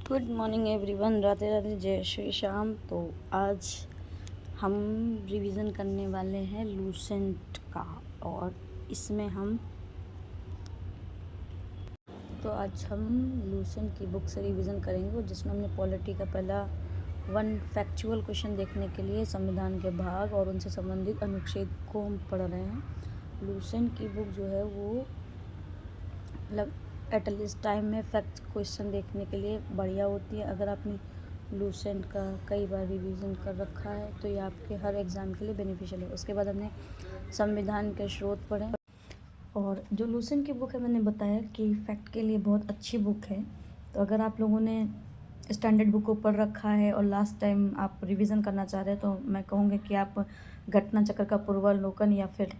Good morning everyone, Radhe Radhe, जय श्री श्याम। तो आज हम रिवीजन करने वाले हैं लूसेंट का, और इसमें आज हम लूसेंट की बुक से रिवीजन करेंगे, जिसमें हमने पॉलिटी का पहला 1 फैक्चुअल क्वेश्चन देखने के लिए संविधान के भाग और उनसे संबंधित अनुच्छेद को हम पढ़ रहे हैं। लूसेंट की बुक जो है वो मतलब एटलीस्ट टाइम में फैक्ट क्वेश्चन देखने के लिए बढ़िया होती है। अगर आपने लूसेंट का कई बार रिवीजन कर रखा है तो ये आपके हर एग्ज़ाम के लिए बेनिफिशियल है। उसके बाद हमने संविधान के स्रोत पढ़े, और जो लूसेंट की बुक है मैंने बताया कि फैक्ट के लिए बहुत अच्छी बुक है। तो अगर आप लोगों ने स्टैंडर्ड बुक को पढ़ रखा है और लास्ट टाइम आप रिवीजन करना चाह रहे हैं तो मैं कहूँगी कि आप घटना चक्र का पूर्वावलोकन या फिर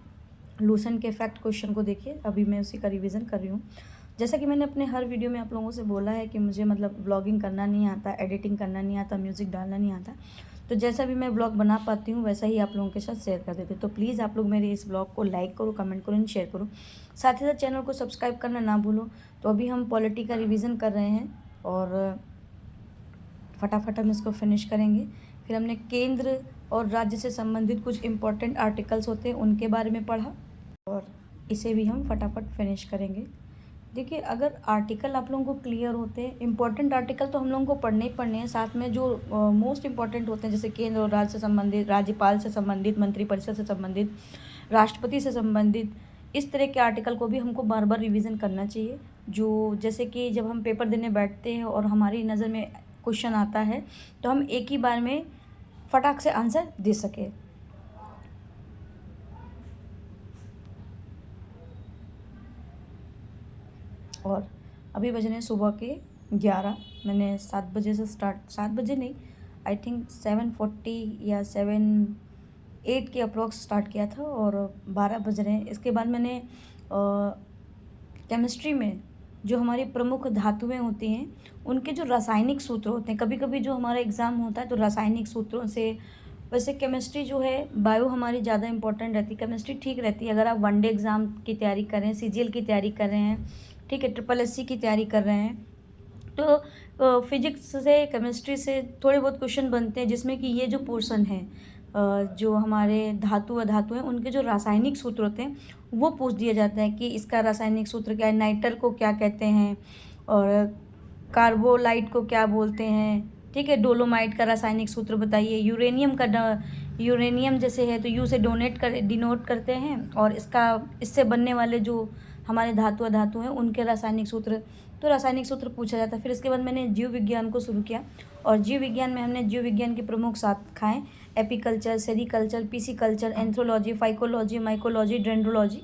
लूसेंट के फैक्ट क्वेश्चन को देखिए। अभी मैं उसी का रिवीजन कर रही हूँ। जैसा कि मैंने अपने हर वीडियो में आप लोगों से बोला है कि मुझे मतलब व्लॉगिंग करना नहीं आता, एडिटिंग करना नहीं आता, म्यूज़िक डालना नहीं आता, तो जैसा भी मैं व्लॉग बना पाती हूँ वैसा ही आप लोगों के साथ शेयर कर देती हूँ। तो प्लीज़ आप लोग मेरे इस व्लॉग को लाइक करो, कमेंट करो, शेयर करो, साथ ही साथ चैनल को सब्सक्राइब करना ना भूलो। तो अभी हम पॉलिटी का रिविज़न कर रहे हैं और फटाफट हम इसको फिनिश करेंगे। फिर हमने केंद्र और राज्य से संबंधित कुछ इंपॉर्टेंट आर्टिकल्स होते हैं उनके बारे में पढ़ा, और इसे भी हम फटाफट फिनिश करेंगे। देखिए, अगर आर्टिकल आप लोगों को क्लियर होते हैं, इंपॉर्टेंट आर्टिकल तो हम लोगों को पढ़ने ही पढ़ने हैं, साथ में जो मोस्ट इंपॉर्टेंट होते हैं जैसे केंद्र और राज्य से संबंधित, राज्यपाल से संबंधित, मंत्रिपरिषद से संबंधित, राष्ट्रपति से संबंधित, इस तरह के आर्टिकल को भी हमको बार बार रिवीजन करना चाहिए। जो जैसे कि जब हम पेपर देने बैठते हैं और हमारी नज़र में क्वेश्चन आता है तो हम एक ही बार में फटाक से आंसर दे सके। और अभी बज रहे हैं सुबह के 11। मैंने 7 बजे से स्टार्ट, 7 बजे नहीं, आई थिंक 7:40 या 7:08 के अप्रॉक्स स्टार्ट किया था और 12 बज रहे हैं। इसके बाद मैंने केमिस्ट्री में जो हमारी प्रमुख धातुएं होती हैं उनके जो रासायनिक सूत्र होते हैं, कभी कभी जो हमारा एग्ज़ाम होता है तो रासायनिक सूत्रों से, वैसे केमिस्ट्री जो है बायो हमारी ज़्यादा इंपॉर्टेंट रहती है, केमिस्ट्री ठीक रहती है अगर आप वनडे एग्ज़ाम की तैयारी कर रहे हैं, CGL की तैयारी कर रहे हैं, ठीक है, SSSC की तैयारी कर रहे हैं, तो फिजिक्स से, केमिस्ट्री से थोड़े बहुत क्वेश्चन बनते हैं जिसमें कि ये जो पोर्शन है जो हमारे धातु हैं उनके जो रासायनिक सूत्र होते हैं वो पूछ दिया जाता है कि इसका रासायनिक सूत्र क्या है, नाइटर को क्या कहते हैं और कार्बोलाइट को क्या बोलते हैं, ठीक है, डोलोमाइट का रासायनिक सूत्र बताइए, यूरेनियम जैसे है तो यू से डिनोट करते हैं, और इससे बनने वाले जो हमारे धातु हैं उनके रासायनिक सूत्र, तो रासायनिक सूत्र पूछा जाता है। फिर इसके बाद मैंने जीव विज्ञान को शुरू किया, और जीव विज्ञान में हमने जीव विज्ञान की प्रमुख शाखाएं apiculture, sericulture, pisciculture, anthology, phycology, mycology, dendrology.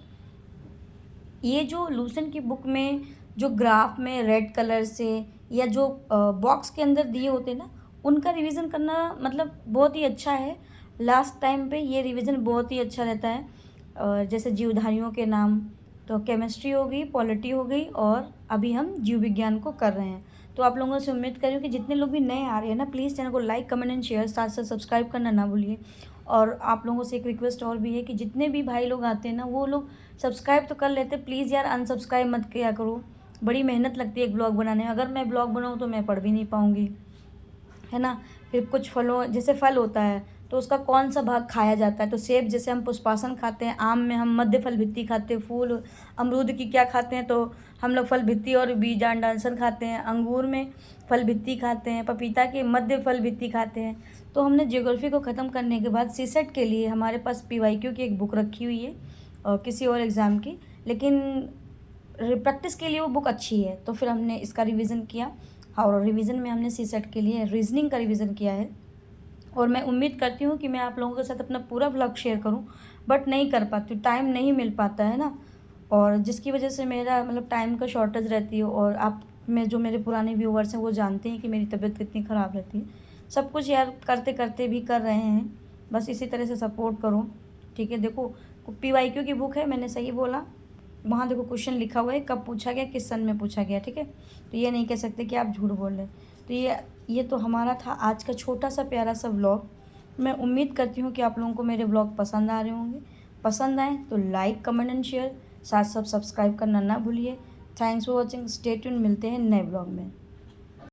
ये जो लूसेंट की बुक में जो ग्राफ में रेड कलर से या जो बॉक्स के अंदर दिए होते हैं ना, उनका रिवीजन करना मतलब बहुत ही अच्छा है। लास्ट टाइम पे ये रिवीजन बहुत ही अच्छा रहता है। जैसे जीवधारियों के नाम, तो केमिस्ट्री हो गई, पॉलिटी हो गई, और अभी हम जीव विज्ञान को कर रहे हैं। तो आप लोगों से उम्मीद कर रही हूँ कि जितने लोग भी नए आ रहे हैं ना, प्लीज़ चैनल को लाइक, कमेंट एंड शेयर, साथ साथ सब्सक्राइब करना ना भूलिए। और आप लोगों से एक रिक्वेस्ट और भी है कि जितने भी भाई लोग आते हैं ना वो लोग सब्सक्राइब तो कर लेते, प्लीज़ यार अनसब्सक्राइब मत किया करो। बड़ी मेहनत लगती है एक ब्लॉग बनाने में, अगर मैं ब्लॉग बनाऊँ तो मैं पढ़ भी नहीं पाऊँगी, है ना। फिर कुछ फलों, जैसे फल होता है तो उसका कौन सा भाग खाया जाता है, तो सेब जैसे हम पुष्पासन खाते हैं, आम में हम मध्य फल भित्ति खाते हैं, फूल अमरूद की क्या खाते हैं तो हम लोग फल भित्ति और बीजांडांसन खाते हैं, अंगूर में फल भित्ति खाते हैं, पपीता के मध्य फल भित्ति खाते हैं। तो हमने ज्योग्राफी को ख़त्म करने के बाद सीसेट के लिए हमारे पास PYQ की एक बुक रखी हुई है किसी और एग्ज़ाम की, लेकिन प्रैक्टिस के लिए वो बुक अच्छी है, तो फिर हमने इसका रिवीजन किया। और रिवीजन में हमने सीसेट के लिए रीजनिंग का रिवीजन किया है, और मैं उम्मीद करती हूँ कि मैं आप लोगों के साथ अपना पूरा व्लॉग शेयर करूँ, बट नहीं कर पाती हूँ, टाइम नहीं मिल पाता है ना, और जिसकी वजह से मेरा मतलब टाइम का शॉर्टेज रहती है। और आप में जो मेरे पुराने व्यूवर्स हैं वो जानते हैं कि मेरी तबीयत कितनी ख़राब रहती है। सब कुछ यार करते करते भी कर रहे हैं, बस इसी तरह से सपोर्ट करो, ठीक है। देखो, PYQ की बुक है, मैंने सही बोला, वहाँ देखो क्वेश्चन लिखा हुआ है कब पूछा गया, किस सन में पूछा गया, ठीक है। तो ये नहीं कह सकते कि आप झूठ बोल रहे। तो ये तो हमारा था आज का छोटा सा प्यारा सा व्लॉग। मैं उम्मीद करती हूँ कि आप लोगों को मेरे व्लॉग पसंद आ रहे होंगे। पसंद आए तो लाइक, कमेंट एंड शेयर, साथ साथ सब्सक्राइब करना ना भूलिए। Thanks for watching, stay tune, मिलते हैं नए व्लॉग में।